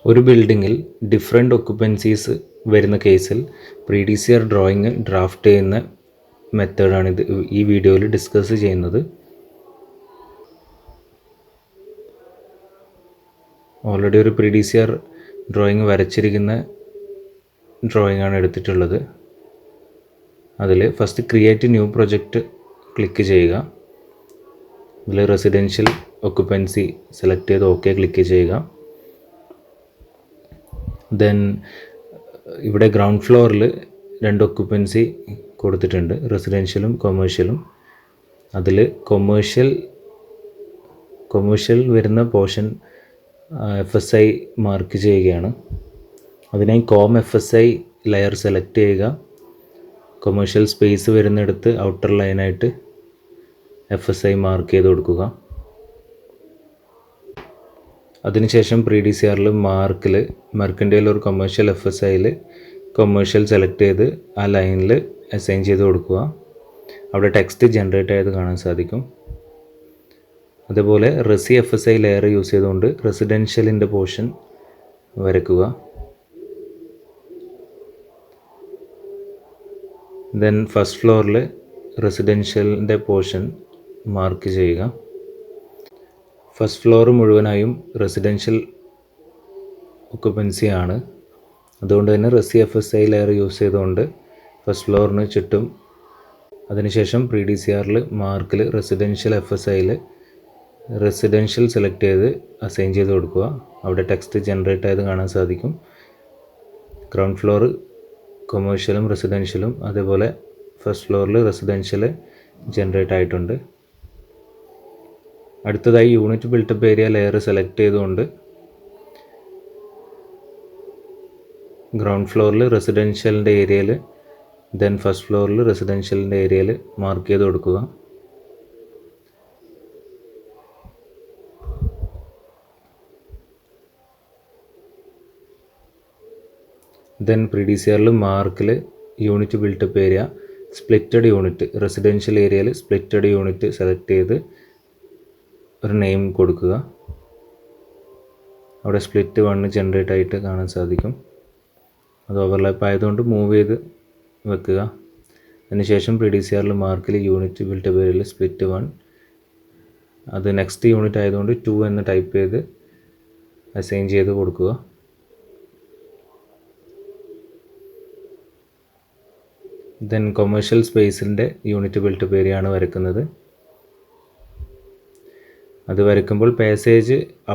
ഒരു ബിൽഡിങ്ങിൽ ഡിഫറെൻ്റ് ഒക്കുപ്പൻസീസ് വരുന്ന കേസിൽ പ്രീഡിസിയർ ഡ്രോയിങ് ഡ്രാഫ്റ്റ് ചെയ്യുന്ന മെത്തേഡാണ് ഈ വീഡിയോയിൽ ഡിസ്കസ് ചെയ്യുന്നത്. ഓൾറെഡി ഒരു പ്രീഡിസിയർ ഡ്രോയിങ് വരച്ചിരിക്കുന്ന ഡ്രോയിങ്ങാണ് എടുത്തിട്ടുള്ളത്. അതിൽ first create new project click ചെയ്യുക. ഇതിൽ റെസിഡൻഷ്യൽ ഒക്കുപ്പൻസി സെലക്ട് ചെയ്ത് ഓക്കെ ക്ലിക്ക് ചെയ്യുക. ദെൻ ഇവിടെ ഗ്രൗണ്ട് ഫ്ലോറിൽ 2 ഒക്കുപ്പൻസി കൊടുത്തിട്ടുണ്ട്, റെസിഡൻഷ്യലും കൊമേഴ്ഷ്യലും. അതിൽ കൊമേഴ്ഷ്യൽ വരുന്ന പോർഷൻ FSI മാർക്ക് ചെയ്യുകയാണ്. അതിനായി FSI ലെയർ സെലക്ട് ചെയ്യുക. കൊമേഴ്ഷ്യൽ സ്പേസ് വരുന്നിടത്ത് ഔട്ടർ ലൈനായിട്ട് FSI മാർക്ക് ചെയ്ത് കൊടുക്കുക. അതിനുശേഷം പ്രീഡിസിയറിൽ മെർക്കൻറ്റൈൽ ഒരു കൊമേഴ്ഷ്യൽ FSIയിൽ കൊമേഴ്ഷ്യൽ സെലക്ട് ചെയ്ത് ആ ലൈനിൽ അസൈൻ ചെയ്ത് കൊടുക്കുക. അവിടെ ടെക്സ്റ്റ് ജനറേറ്റ് ആയത് കാണാൻ സാധിക്കും. അതുപോലെ FSI ലെയർ യൂസ് ചെയ്തുകൊണ്ട് റെസിഡൻഷ്യലിൻ്റെ പോർഷൻ വരയ്ക്കുക. ദെൻ ഫസ്റ്റ് ഫ്ലോറിൽ റെസിഡൻഷ്യലിൻ്റെ പോർഷൻ മാർക്ക് ചെയ്യുക. ഫസ്റ്റ് ഫ്ലോർ മുഴുവനായും റെസിഡൻഷ്യൽ ഒക്കുപ്പൻസി ആണ്. അതുകൊണ്ട് തന്നെ FSI ലെയർ യൂസ് ചെയ്തുകൊണ്ട് ഫസ്റ്റ് ഫ്ലോറിന് ചുറ്റും, അതിനുശേഷം പ്രീഡിസിയറിൽ റെസിഡൻഷ്യൽ FSIയിൽ റെസിഡൻഷ്യൽ സെലക്ട് ചെയ്ത് അസൈൻ ചെയ്ത് കൊടുക്കുക. അവിടെ ടെക്സ്റ്റ് ജനറേറ്റ് ആയത് കാണാൻ സാധിക്കും. ഗ്രൗണ്ട് ഫ്ലോർ കൊമേഴ്ഷ്യലും റെസിഡൻഷ്യലും, അതേപോലെ ഫസ്റ്റ് ഫ്ലോറിൽ റെസിഡൻഷ്യൽ ജനറേറ്റ് ആയിട്ടുണ്ട്. അടുത്തതായി unit built up area layer select ചെയ്തുകൊണ്ട് ഗ്രൗണ്ട് ഫ്ലോറിൽ റെസിഡൻഷ്യലിൻ്റെ ഏരിയയിൽ, ദെൻ ഫസ്റ്റ് ഫ്ലോറിൽ റെസിഡൻഷ്യലിൻ്റെ ഏരിയയിൽ മാർക്ക് ചെയ്ത് കൊടുക്കുക. ദെൻ പ്രീഡിസിയറിൽ unit built up area splitted unit, residential ഏരിയയിൽ സ്പ്ലിറ്റഡ് യൂണിറ്റ് സെലക്ട് ചെയ്ത് ഒരു നെയിം കൊടുക്കുക. അവിടെ സ്പ്ലിറ്റ് 1 ജനറേറ്റ് ആയിട്ട് കാണാൻ സാധിക്കും. അത് ഓവർലാപ്പ് ആയതുകൊണ്ട് മൂവ് ചെയ്ത് വെക്കുക. അതിനുശേഷം പ്രീഡിസിയറിൽ യൂണിറ്റ് ബിൽട്ടപ്പ് ഏരിയയിൽ സ്പ്ലിറ്റ് 1, അത് നെക്സ്റ്റ് യൂണിറ്റ് ആയതുകൊണ്ട് 2 എന്ന് ടൈപ്പ് ചെയ്ത് അസൈൻ ചെയ്ത് കൊടുക്കുക. ദെൻ കൊമേഴ്ഷ്യൽ സ്പേസിൻ്റെ യൂണിറ്റ് ബിൽട്ടപ്പ് ഏരിയ ആണ് വരയ്ക്കുന്നത്. അത് വരയ്ക്കുമ്പോൾ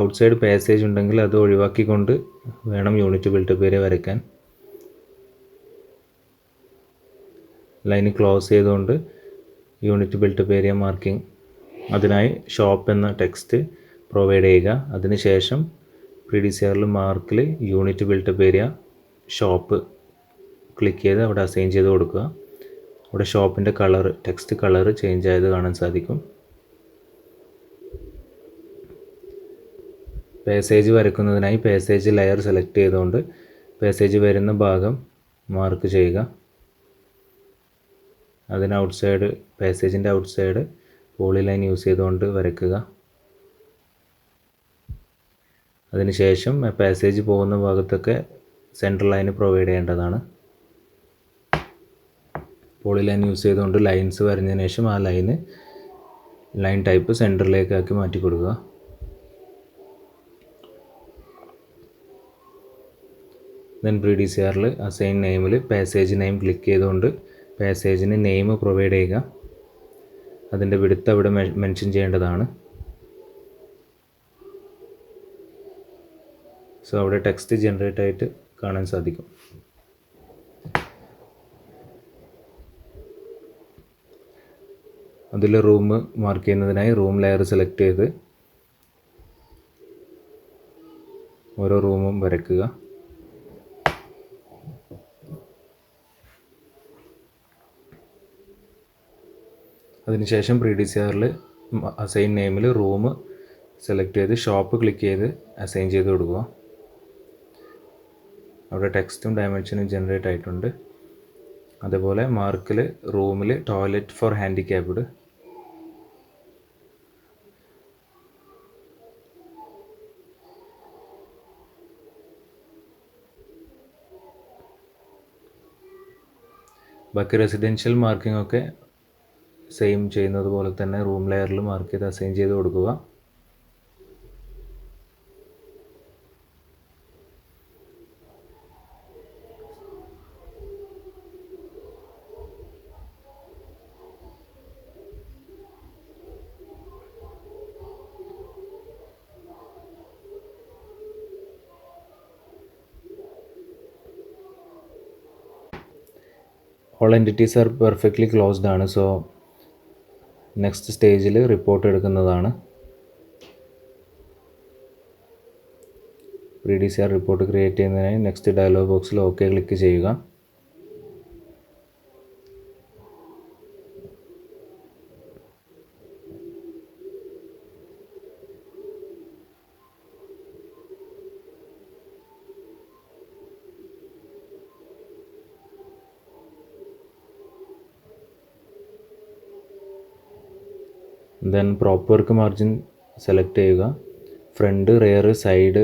ഔട്ട്സൈഡ് പാസേജ് ഉണ്ടെങ്കിൽ അത് ഒഴിവാക്കിക്കൊണ്ട് വേണം യൂണിറ്റ് ബിൽട്ടപ്പ് ഏരിയ വരയ്ക്കാൻ. ലൈന് ക്ലോസ് ചെയ്തുകൊണ്ട് യൂണിറ്റ് ബിൽട്ടപ്പ് ഏരിയ മാർക്കിംഗ്, അതിനായി ഷോപ്പ് എന്ന ടെക്സ്റ്റ് പ്രൊവൈഡ് ചെയ്യുക. അതിനുശേഷം പ്രീഡിസിയറിൽ unit built up area shop click ചെയ്ത് അവിടെ അസൈൻ ചെയ്ത് കൊടുക്കുക. അവിടെ ഷോപ്പിൻ്റെ ടെക്സ്റ്റ് കളർ ചേഞ്ച് ആയത് കാണാൻ സാധിക്കും. പാസേജ് വരയ്ക്കുന്നതിനായി പാസേജ് ലെയർ സെലക്ട് ചെയ്തുകൊണ്ട് പാസേജ് വരുന്ന ഭാഗം മാർക്ക് ചെയ്യുക. അതിന് പാസേജിൻ്റെ ഔട്ട്സൈഡ് പോളിലൈൻ യൂസ് ചെയ്തുകൊണ്ട് വരയ്ക്കുക. അതിനുശേഷം പാസേജ് പോകുന്ന ഭാഗത്തൊക്കെ സെൻട്രൽ ലൈൻ പ്രൊവൈഡ് ചെയ്യേണ്ടതാണ്. പോളിലൈൻ യൂസ് ചെയ്തുകൊണ്ട് ലൈൻസ് വരഞ്ഞതിന് ശേഷം ആ ലൈൻ ടൈപ്പ് സെൻറ്ററിലേക്കാക്കി മാറ്റി കൊടുക്കുക. ദെൻ പ്രീഡിസിയറിൽ അസൈൻ നെയിമിൽ പാസേജ് നെയിം ക്ലിക്ക് ചെയ്തുകൊണ്ട് പാസേജിന് നെയിം പ്രൊവൈഡ് ചെയ്യുക. അതിൻ്റെ വിഡ്ത്ത് അവിടെ മെൻഷൻ ചെയ്യേണ്ടതാണ്. സോ അവിടെ ടെക്സ്റ്റ് ജനറേറ്റ് ആയിട്ട് കാണാൻ സാധിക്കും. അതിൽ റൂം മാർക്ക് ചെയ്യുന്നതിനായി റൂം ലെയർ സെലക്ട് ചെയ്ത് ഓരോ റൂമും വരയ്ക്കുക. അതിനുശേഷം പ്രീഡിസിയറിൽ അസൈൻ നെയിമിൽ റൂം സെലക്ട് ചെയ്ത് ഷോപ്പ് ക്ലിക്ക് ചെയ്ത് അസൈൻ ചെയ്ത് കൊടുക്കുക. അവിടെ ടെക്സ്റ്റും ഡയമെൻഷനും ജനറേറ്റ് ആയിട്ടുണ്ട്. അതുപോലെ റൂമിൽ ടോയ്ലറ്റ് ഫോർ ഹാൻഡിക്യാപ്ഡ്, ബാക്കി റെസിഡൻഷ്യൽ മാർക്കിംഗ് ഒക്കെ സെയിം ചെയ്യുന്നത് പോലെ തന്നെ റൂം ലെയറിൽ മാർക്ക് ചെയ്ത് അസൈൻ ചെയ്ത് കൊടുക്കുക. All entities are perfectly closed ആണ്. സോ നെക്സ്റ്റ് സ്റ്റേജിൽ റിപ്പോർട്ട് എടുക്കുന്നതാണ്. PDCR റിപ്പോർട്ട് ക്രിയേറ്റ് ചെയ്യുന്നതിനായി നെക്സ്റ്റ് ഡയലോഗ് ബോക്സിൽ ഓക്കെ ക്ലിക്ക് ചെയ്യുക. Then prop work margin select ചെയ്യുക. ഫ്രണ്ട്, റെയർ, സൈഡ്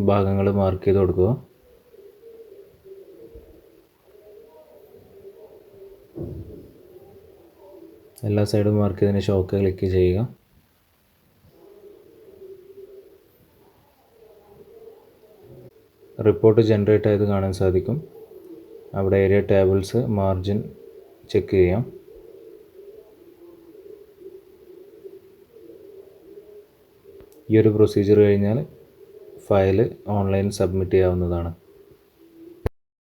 ഭാഗങ്ങൾ മാർക്ക് ചെയ്ത് കൊടുക്കുക. എല്ലാ സൈഡും മാർക്ക് ചെയ്തതിന് ശേഷം ഓക്കെ ക്ലിക്ക് ചെയ്യുക. റിപ്പോർട്ട് ജനറേറ്റ് ആയത് കാണാൻ സാധിക്കും. അവിടെ ഏരിയ ടേബിൾസ് മാർജിൻ ചെക്ക് ചെയ്യാം. ഈ ഒരു പ്രൊസീജിയർ കഴിഞ്ഞാൽ ഫയൽ ഓൺലൈൻ സബ്മിറ്റ് ചെയ്യാവുന്നതാണ്.